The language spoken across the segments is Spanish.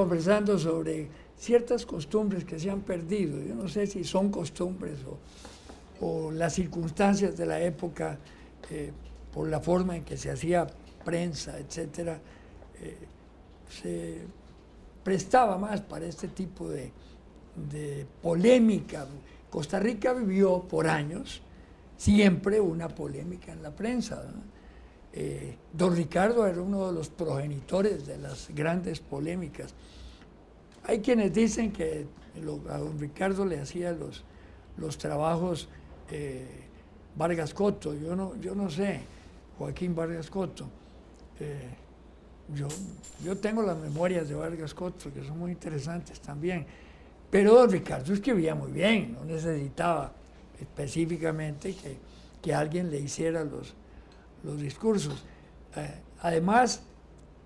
conversando sobre ciertas costumbres que se han perdido. Yo no sé si son costumbres o las circunstancias de la época, por la forma en que se hacía prensa, etcétera, se prestaba más para este tipo de polémica. Costa Rica vivió por años siempre una polémica en la prensa, ¿no? Don Ricardo era uno de los progenitores de las grandes polémicas. Hay quienes dicen que a don Ricardo le hacía los trabajos Vargas Coto. Yo no sé, Joaquín Vargas Coto. Yo tengo las memorias de Vargas Coto, que son muy interesantes también. Pero don Ricardo escribía muy bien, no necesitaba específicamente que alguien le hiciera los discursos. Además,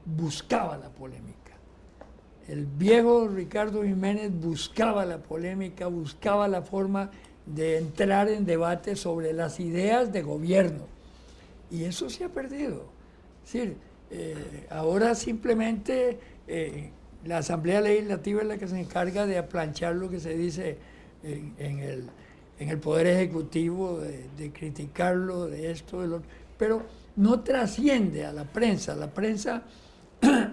buscaba la polémica. El viejo Ricardo Jiménez buscaba la polémica, buscaba la forma de entrar en debate sobre las ideas de gobierno. Y eso se ha perdido. Es decir, ahora simplemente la Asamblea Legislativa es la que se encarga de aplanchar lo que se dice en el Poder Ejecutivo, de criticarlo, de esto, de lo otro, pero no trasciende a la prensa. La prensa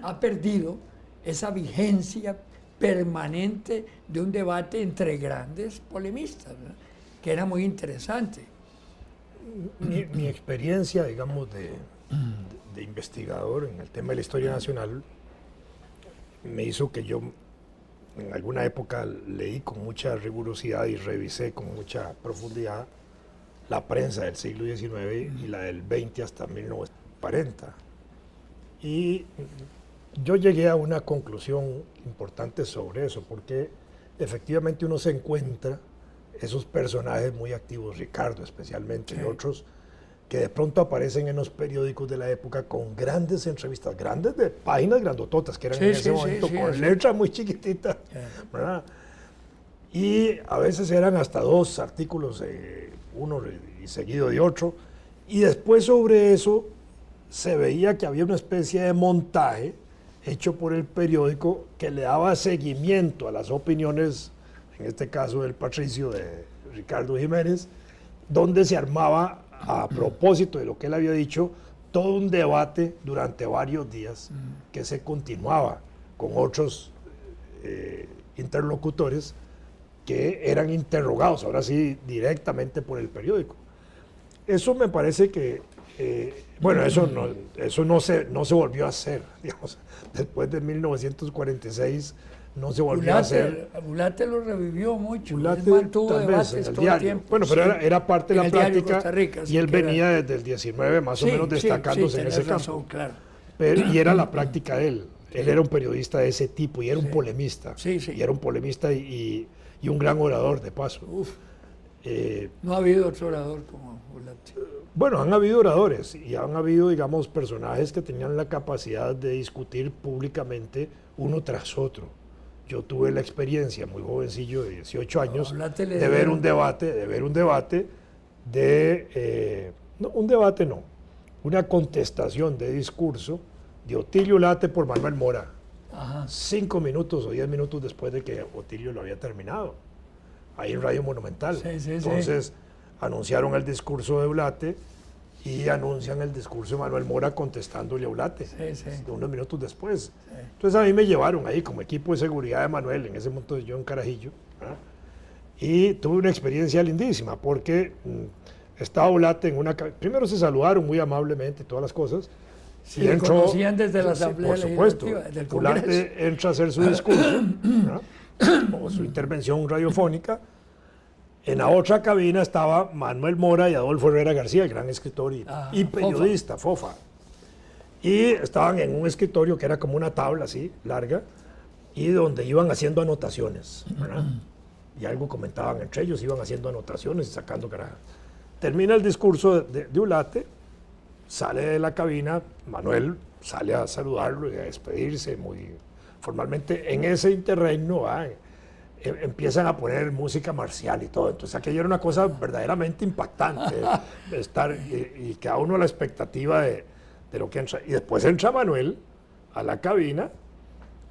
ha perdido esa vigencia permanente de un debate entre grandes polemistas, ¿verdad?, que era muy interesante. Mi experiencia, digamos, de investigador en el tema de la historia nacional me hizo que yo en alguna época leí con mucha rigurosidad y revisé con mucha profundidad la prensa del siglo XIX y la del XX hasta 1940. Y yo llegué a una conclusión importante sobre eso, porque efectivamente uno se encuentra esos personajes muy activos, Ricardo especialmente, sí, y otros, que de pronto aparecen en los periódicos de la época con grandes entrevistas, grandes de páginas grandototas, que eran en ese momento con letras muy chiquititas, ¿verdad? Y a veces eran hasta 2 artículos, uno y seguido de otro, y después sobre eso se veía que había una especie de montaje hecho por el periódico que le daba seguimiento a las opiniones, en este caso del patricio de Ricardo Jiménez, donde se armaba, a propósito de lo que él había dicho, todo un debate durante varios días que se continuaba con otros interlocutores que eran interrogados, ahora sí, directamente por el periódico. Eso me parece que, bueno, eso no se volvió a hacer, digamos, después de 1946 no se volvió a hacer. Bulate lo revivió mucho, Bulate, mantuvo debates todo el tiempo. Bueno, pero sí, era parte de la práctica, Rica, y él venía desde el 19 más o menos destacándose en ese campo. Claro. Y era la práctica de él. Él era un periodista de ese tipo y era un polemista. Y era un polemista y un gran orador, de paso. No ha habido otro orador como Bulate. Bueno, han habido oradores y han habido, digamos, personajes que tenían la capacidad de discutir públicamente uno tras otro. Yo tuve la experiencia, muy jovencillo, de 18 años, de ver un debate, una contestación de discurso de Otilio Ulate por Manuel Mora. Ajá. 5 minutos o 10 minutos después de que Otilio lo había terminado, ahí en Radio Monumental. Entonces, anunciaron el discurso de Ulate y anuncian el discurso de Manuel Mora contestándole a Ulate, unos minutos después. Entonces a mí me llevaron ahí como equipo de seguridad de Manuel, en ese momento yo en Carajillo, ¿verdad? Y tuve una experiencia lindísima, porque estaba Ulate en una... Primero se saludaron muy amablemente y todas las cosas. Sí, y entró, conocían desde la Asamblea Legislativa, del Congreso. Ulate entra a hacer su discurso, o su intervención radiofónica. En la otra cabina estaba Manuel Mora y Adolfo Herrera García, el gran escritor y periodista, Fofa. Y estaban en un escritorio que era como una tabla así, larga, y donde iban haciendo anotaciones, ¿verdad? Y algo comentaban entre ellos, iban haciendo anotaciones y sacando carajas. Termina el discurso de Ulate, sale de la cabina, Manuel sale a saludarlo y a despedirse muy formalmente. En ese interregno, empiezan a poner música marcial y todo. Entonces aquello era una cosa verdaderamente impactante, estar y queda uno a la expectativa de lo que entra. Y después entra Manuel a la cabina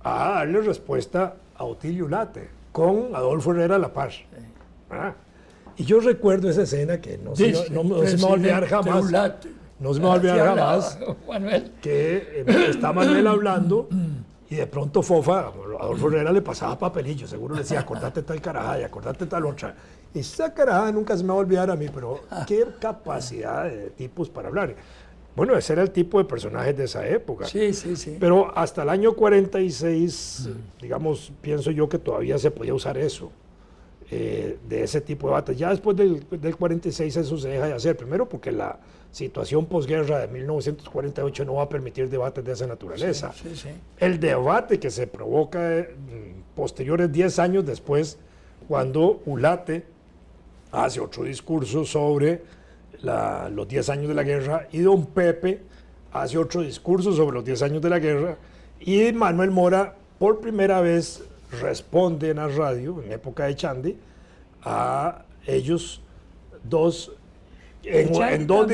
a darle respuesta a Otilio Ulate con Adolfo Herrera La Paz. Sí. Y yo recuerdo esa escena que no se me va a olvidar jamás. No se me va a olvidar jamás. Manuel. Que está Manuel hablando y de pronto Fofa, Adolfo Herrera le pasaba papelillo, seguro le decía, acordate tal carajada y acordate tal otra. Y esa carajada nunca se me va a olvidar a mí, pero qué capacidad de tipos para hablar. Bueno, ese era el tipo de personajes de esa época. Sí, sí, sí. Pero hasta el año 46, digamos, pienso yo que todavía se podía usar eso, de ese tipo de debates. Ya después del 46 eso se deja de hacer. Primero porque la situación posguerra de 1948 no va a permitir debates de esa naturaleza. Sí, sí, sí. El debate que se provoca posteriores 10 años después, cuando Ulate hace otro discurso sobre los 10 años de la guerra, y don Pepe hace otro discurso sobre los 10 años de la guerra, y Manuel Mora por primera vez responde en la radio, en época de Chandy, a ellos dos, en dos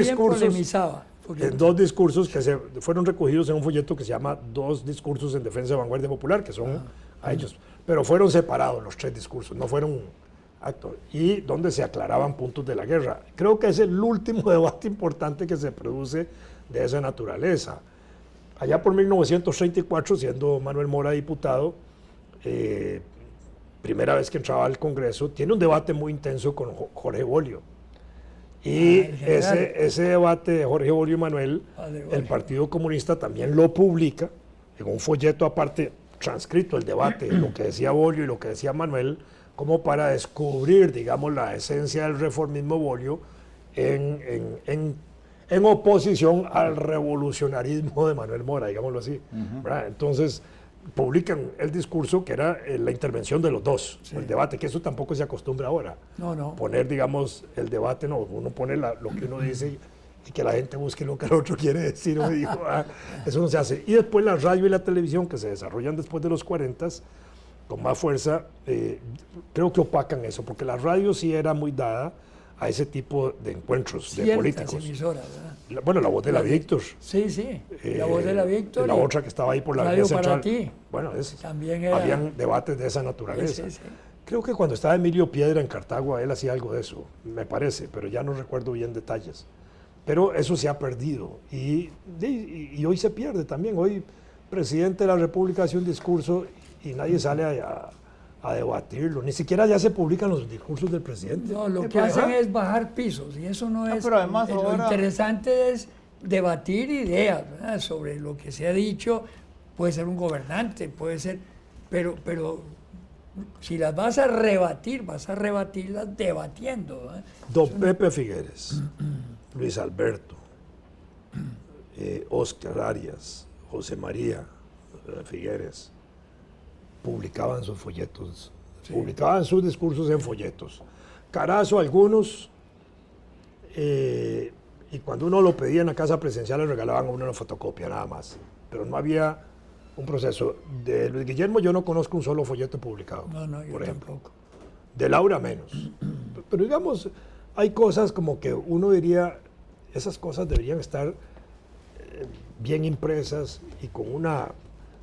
discursos que se fueron recogidos en un folleto que se llama Dos discursos en defensa de vanguardia popular, que son a ellos, pero fueron separados los 3 discursos, no fueron actos, y donde se aclaraban puntos de la guerra. Creo que es el último debate importante que se produce de esa naturaleza. Allá por 1934, siendo Manuel Mora diputado, primera vez que entraba al Congreso, tiene un debate muy intenso con Jorge Bolio. Y ese debate de Jorge Bolio y Manuel, el Partido Comunista también lo publica en un folleto aparte, transcrito el debate, lo que decía Bolio y lo que decía Manuel, como para descubrir, digamos, la esencia del reformismo Bolio en oposición al revolucionarismo de Manuel Mora, digámoslo así. Entonces, publican el discurso que era la intervención de los dos, el debate, que eso tampoco se acostumbra ahora. No. Poner, digamos, el debate, no, uno pone lo que uno dice y que la gente busque lo que el otro quiere decir. Uno dijo, eso no se hace. Y después la radio y la televisión, que se desarrollan después de los 40, con más fuerza, creo que opacan eso, porque la radio sí era muy dada a ese tipo de encuentros de políticos. Emisoras, bueno, la voz de la Víctor. Sí, sí, la voz de la Víctor. La otra que estaba ahí por la Radio Avenida Central. Para Ti. Bueno, también era... habían debates de esa naturaleza. Sí, sí. Creo que cuando estaba Emilio Piedra en Cartago, él hacía algo de eso, me parece, pero ya no recuerdo bien detalles. Pero eso se ha perdido y hoy se pierde también. Hoy, presidente de la República hace un discurso y nadie sale a debatirlo. Ni siquiera ya se publican los discursos del presidente. No, lo que hacen es bajar pisos y eso no es... Pero además lo interesante es debatir ideas, ¿verdad? Sobre lo que se ha dicho. Puede ser un gobernante, puede ser... Pero si las vas a rebatirlas debatiendo, ¿verdad? Don Pepe Figueres, Luis Alberto, Oscar Arias, José María Figueres, publicaban sus folletos, publicaban sus discursos en folletos. Carazo algunos, y cuando uno lo pedía en la casa presidencial le regalaban a uno una fotocopia nada más, pero no había un proceso. De Luis Guillermo yo no conozco un solo folleto publicado, no, yo por ejemplo. tampoco. De Laura menos. Pero digamos, hay cosas como que uno diría, esas cosas deberían estar bien impresas y con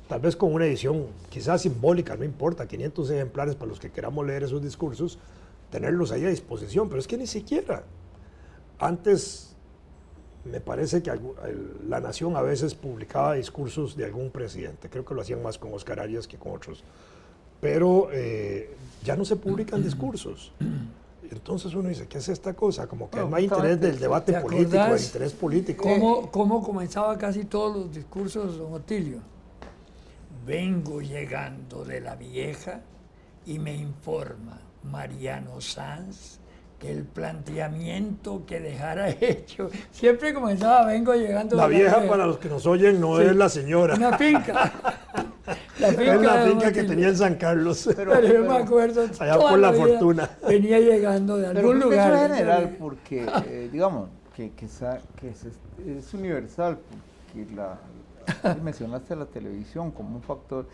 tal vez con una edición quizás simbólica, no importa, 500 ejemplares para los que queramos leer esos discursos, tenerlos ahí a disposición, pero es que ni siquiera. Antes me parece que La Nación a veces publicaba discursos de algún presidente, creo que lo hacían más con Oscar Arias que con otros, pero ya no se publican discursos. Entonces uno dice, ¿qué es esta cosa? Como que no hay interés del debate político, del interés político. ¿Cómo comenzaba casi todos los discursos, don Otilio? Vengo llegando de la vieja y me informa Mariano Sanz que el planteamiento que dejara hecho, siempre comenzaba, vengo llegando la vieja, para los que nos oyen, no es la señora. Una finca. Es la finca que tenía en San Carlos. Pero yo me acuerdo, allá por la Fortuna. Venía llegando de algún lugar. Eso es general, porque, digamos, que es universal, porque mencionaste la televisión como un factor.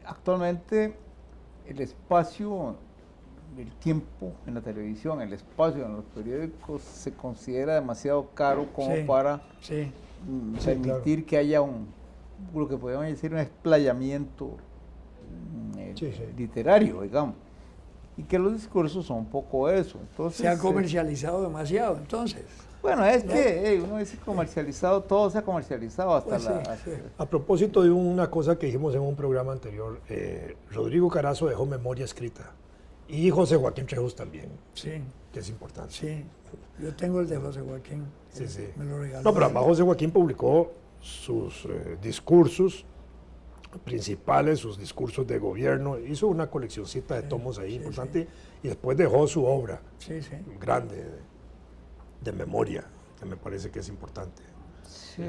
Actualmente, el espacio, el tiempo en la televisión, el espacio en los periódicos se considera demasiado caro como para permitir que haya lo que podemos decir un explayamiento Sí, sí. literario, digamos. Y que los discursos son un poco eso. Entonces, Se ha comercializado demasiado, entonces. bueno, es que uno dice comercializado, todo se ha comercializado hasta Pues sí, la... sí. A propósito de una cosa que dijimos en un programa anterior, Rodrigo Carazo dejó memoria escrita y José Joaquín Trejos también, Sí, que es importante. sí. Yo tengo el de José Joaquín. Sí, sí. Me lo regaló. No, pero además José Joaquín publicó sus discursos principales, sus discursos de gobierno, hizo una coleccioncita de tomos ahí importante y después dejó su obra Sí, sí. grande de memoria, que me parece que es importante. Sí,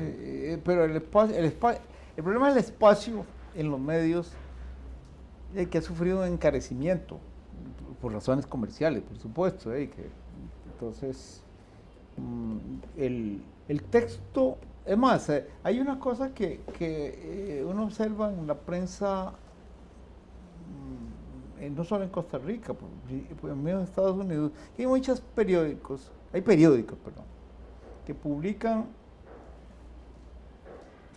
pero el problema del espacio en los medios es que ha sufrido un encarecimiento por razones comerciales, por supuesto. Entonces, el texto, es más, hay una cosa que uno observa en la prensa, no solo en Costa Rica, pues en medio de Estados Unidos, que hay muchos periódicos, perdón, que publican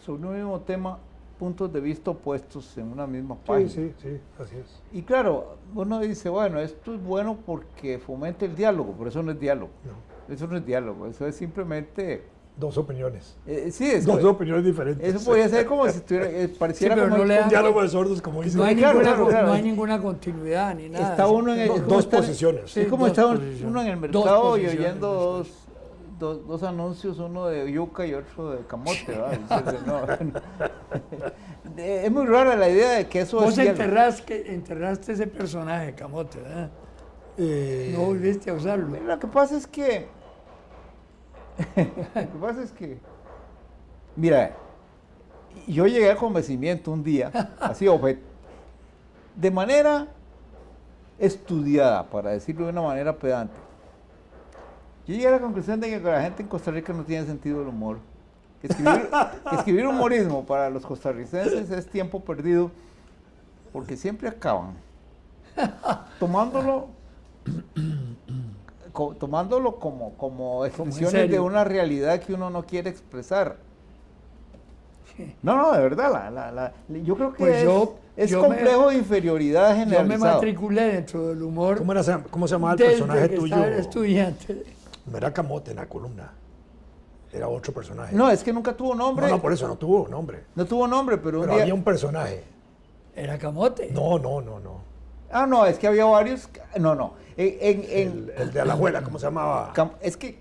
sobre un mismo tema puntos de vista opuestos en una misma página. Sí, así es. Y claro, uno dice, bueno, esto es bueno porque fomenta el diálogo, pero eso no es diálogo. No. Eso no es diálogo, eso es simplemente... Dos opiniones. sí, es Dos opiniones diferentes. eso podría ser como si estuviera, pareciera Sí, pero como... no le Un diálogo de sordos, como dicen. No hay, Claro, ninguna, claro. no hay ninguna continuidad ni nada. Está uno en el, Do- es como dos estar- posiciones. Es Sí, como dos está posiciones. uno en el Dos mercado y posiciones, oyendo después. dos anuncios, uno de yuca y otro de camote, ¿verdad? Entonces, no. Es muy rara la idea de que eso Vos es diálogo. enterraste ese personaje, Camote, ¿verdad? Eh, No volviste a usarlo. Lo que pasa es que... Mira, yo llegué al convencimiento un día, así de manera estudiada, para decirlo de una manera pedante. Yo llegué a la conclusión de que la gente en Costa Rica no tiene sentido del humor. Que escribir humorismo para los costarricenses es tiempo perdido, porque siempre acaban tomándolo como expresiones de serio. una realidad que uno no quiere expresar. No, de verdad, yo creo que Pues es yo complejo de inferioridad Yo me generalizado. matriculé dentro del humor ¿Cómo se llamaba el desde personaje que tuyo? estaba estudiante. No era Camote en la columna. Era otro personaje. No, es que nunca tuvo nombre. No, por eso no tuvo nombre. No tuvo nombre, pero un Pero día... había un personaje. Era Camote. No. Ah, no, es que había varios... No. El de Alajuela, ¿cómo se llamaba? Es que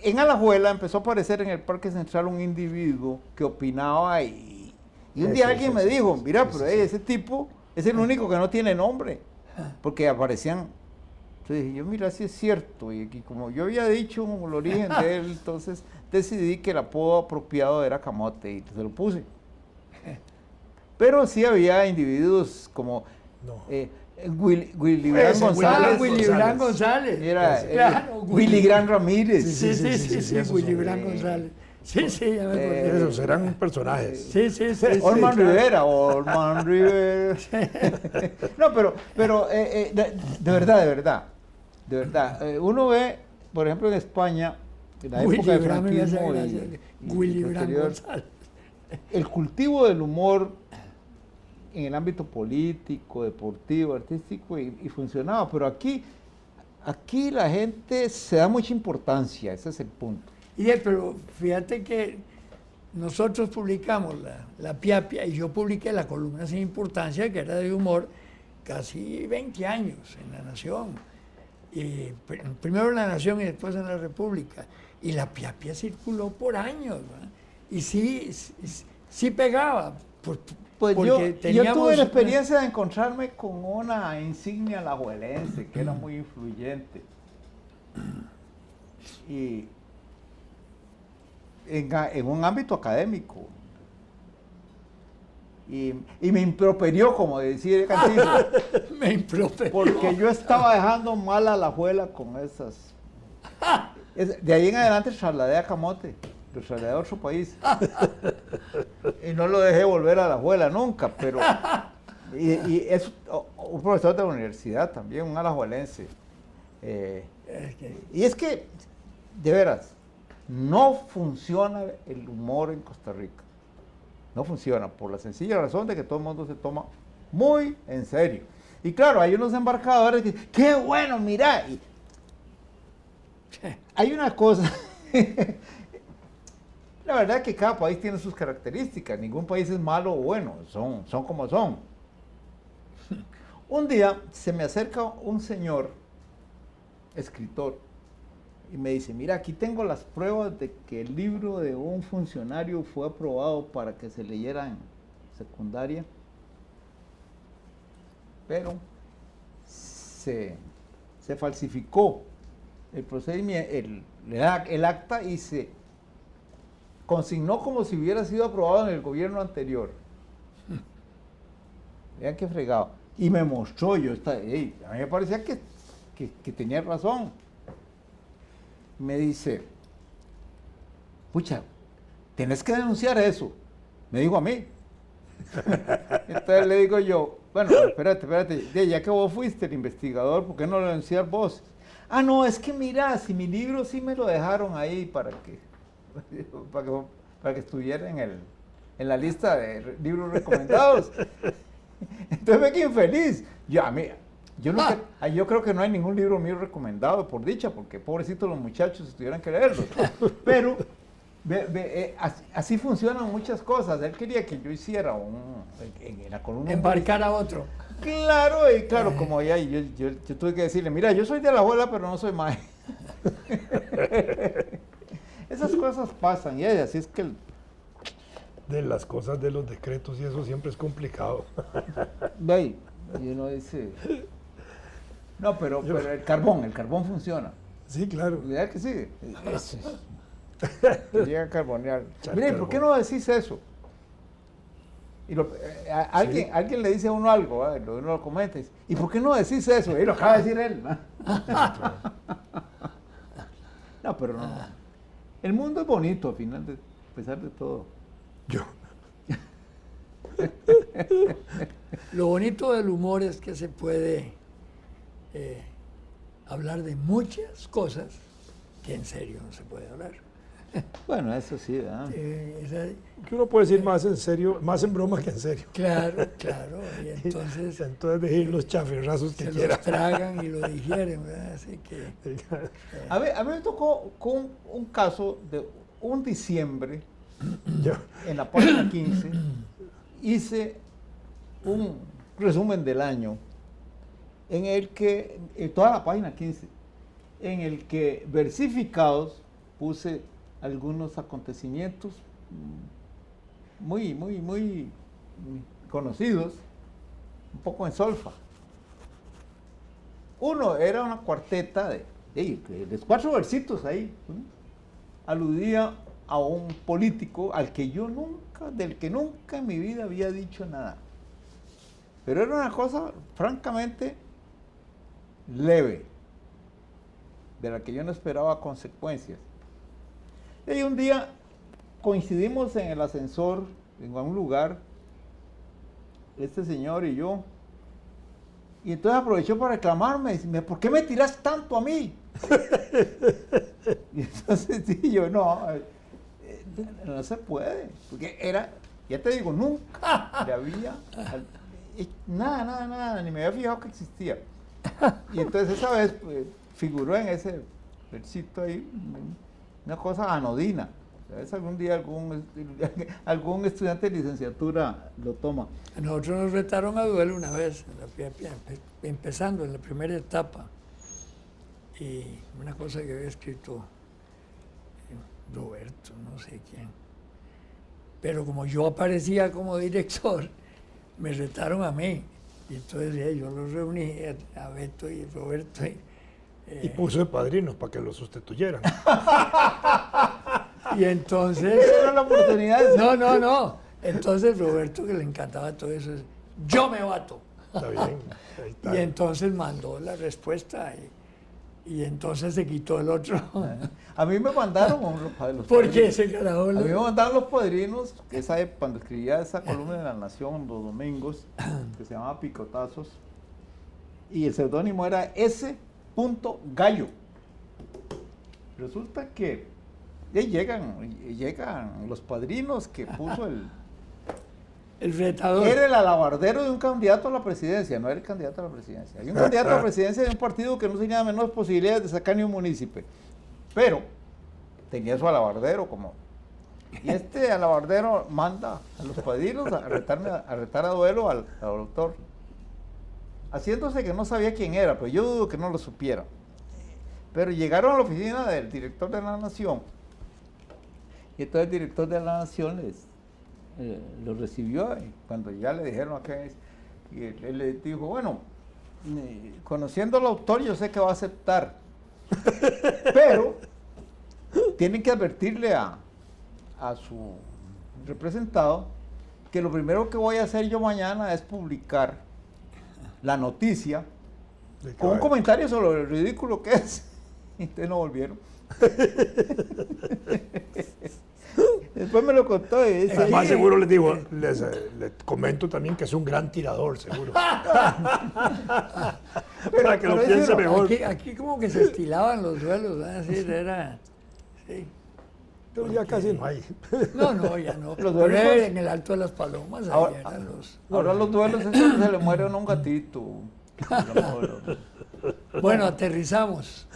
en Alajuela empezó a aparecer en el Parque Central un individuo que opinaba y un día alguien me dijo, mira, pero ese tipo es el único que no tiene nombre, porque aparecían... Entonces dije, yo mira, si es cierto, y como yo había dicho el origen de él, entonces decidí que el apodo apropiado era Camote y se lo puse. Pero sí había individuos como... No. Willy Gran Ese, González. Willy Gran González. Era Claro, Willy Gran Ramírez. Sí, esos Willy son. Gran González. Sí, ya me acordé. Esos eran personajes. Sí. Orman claro. Rivera, Orman Rivera. No, pero de verdad. Uno ve, por ejemplo, en España, en la época del franquismo Willy Gran posterior, González. el cultivo del humor en el ámbito político, deportivo, artístico y funcionaba, pero aquí la gente se da mucha importancia, ese es el punto. Pero fíjate que nosotros publicamos la Piapia y yo publiqué la columna Sin Importancia, que era de humor, casi 20 años en La Nación. Y primero en La Nación y después en La República. Y la Piapia circuló por años, ¿verdad? Y sí pegaba. Pues yo teníamos tuve la experiencia de encontrarme con una insignia alajuelense que era muy influyente. Y en un ámbito académico. Y me improperió, como decía el Cantillo, Me improperió. porque yo estaba dejando mal a la Alajuela con esas. De ahí en adelante trasladé a Camote, lo trasladé a otro país. Y no lo dejé volver a la Alajuela nunca, pero... Y es un profesor de la universidad también, un alajuelense. Y es que, de veras, no funciona el humor en Costa Rica. No funciona, por la sencilla razón de que todo el mundo se toma muy en serio. Y claro, hay unos embarcadores que, ¡qué bueno, mira! Y hay una cosa, la verdad es que cada país tiene sus características, ningún país es malo o bueno, son como son. Un día se me acerca un señor, escritor, y me dice, mira, aquí tengo las pruebas de que el libro de un funcionario fue aprobado para que se leyera en secundaria, pero se falsificó el procedimiento, el acta, y se consignó como si hubiera sido aprobado en el gobierno anterior. Vean qué fregado. Y me mostró, a mí me parecía que tenía razón. Me dice, pucha, tenés que denunciar eso. Me dijo a mí. Entonces le digo yo, bueno, espérate, ya que vos fuiste el investigador, ¿por qué no lo denuncias vos? Ah, no, es que mira, si mi libro sí me lo dejaron ahí para que estuviera en la lista de libros recomendados. Entonces me quedé infeliz. Yo creo que no hay ningún libro mío recomendado, por dicha, porque pobrecitos los muchachos tuvieran que leerlo. Pero así funcionan muchas cosas. Él quería que yo hiciera en la columna. Embarcar a otro. Claro, y claro, como ya yo tuve que decirle, mira, yo soy de Alajuela, pero no soy mae. Esas cosas pasan, y así es que... De las cosas de los decretos y eso siempre es complicado. Ve, y uno dice... No, pero el carbón funciona. Sí, claro. ¿Verdad que sí? Que llega a carbonear. Mire, ¿por qué no decís eso? Y alguien le dice a uno algo, uno lo comenta y dice, ¿y por qué no decís eso? Y lo acaba de decir él. No, pero no. El mundo es bonito, al final, a pesar de todo. Lo bonito del humor es que se puede hablar de muchas cosas que en serio no se puede hablar. Bueno, eso sí, ¿verdad? Que uno puede decir más en serio, más en broma que en serio. Claro. Y entonces decir los chaferrazos que se quieran. los tragan y lo digieren, ¿verdad? Así que... A mí me tocó con un caso de un diciembre, en la página 15, hice un resumen del año, en el que, toda la página 15, en el que versificados puse algunos acontecimientos muy conocidos, un poco en solfa. Uno era una cuarteta de 4 versitos ahí, aludía a un político del que nunca en mi vida había dicho nada. Pero era una cosa francamente leve, de la que yo no esperaba consecuencias. Y un día coincidimos en el ascensor, en un lugar, este señor y yo, y entonces aprovechó para reclamarme, dice, ¿por qué me tiras tanto a mí? Y entonces sí, yo no se puede, porque ya te digo, nunca le había, nada, ni me había fijado que existía. Y entonces esa vez figuró en ese versito ahí una cosa anodina. A veces algún día algún estudiante de licenciatura lo toma. A nosotros nos retaron a duelo una vez, empezando en la primera etapa. Y una cosa que había escrito Roberto, no sé quién. Pero como yo aparecía como director, me retaron a mí. Y entonces yo los reuní a Beto y Roberto. Y puso de padrinos para que los sustituyeran. Y entonces... Esa era la oportunidad. No. Entonces Roberto, que le encantaba todo eso, yo me bato. Está bien. Ahí está. Y entonces mandó la respuesta y entonces se quitó el otro. A mí me mandaron los ¿Por qué ese carajo? A mí me mandaron los padrinos, cuando escribía esa columna de La Nación los domingos, que se llamaba Picotazos, y el seudónimo era S. Gallo. Resulta que llegan los padrinos que puso El retador. Era el alabardero de un candidato a la presidencia, no era el candidato a la presidencia. Hay un candidato a la presidencia de un partido que no tenía menos posibilidades de sacar ni un municipio. Pero tenía su alabardero como. Y este alabardero manda a los padrinos a retar a duelo al doctor. Haciéndose que no sabía quién era, pero yo dudo que no lo supiera. Pero llegaron a la oficina del director de la Nación. Y entonces el director de la Nación lo recibió y cuando ya le dijeron a qué es, y él le dijo, bueno, conociendo al autor yo sé que va a aceptar, pero tienen que advertirle a su representado que lo primero que voy a hacer yo mañana es publicar la noticia con un comentario sobre lo ridículo que es. Y ustedes no volvieron. Después me lo contó y dice, Más seguro les digo, les comento también que es un gran tirador, seguro. Para que lo piense mejor. Aquí como que se estilaban los duelos, ¿verdad? Sí, era... Sí. Pero ya casi no hay. No, ya no. Los Pero duelos era en el Alto de las Palomas, ahí eran los... ahora los duelos es cuando se le muere a un gatito. Bueno, aterrizamos.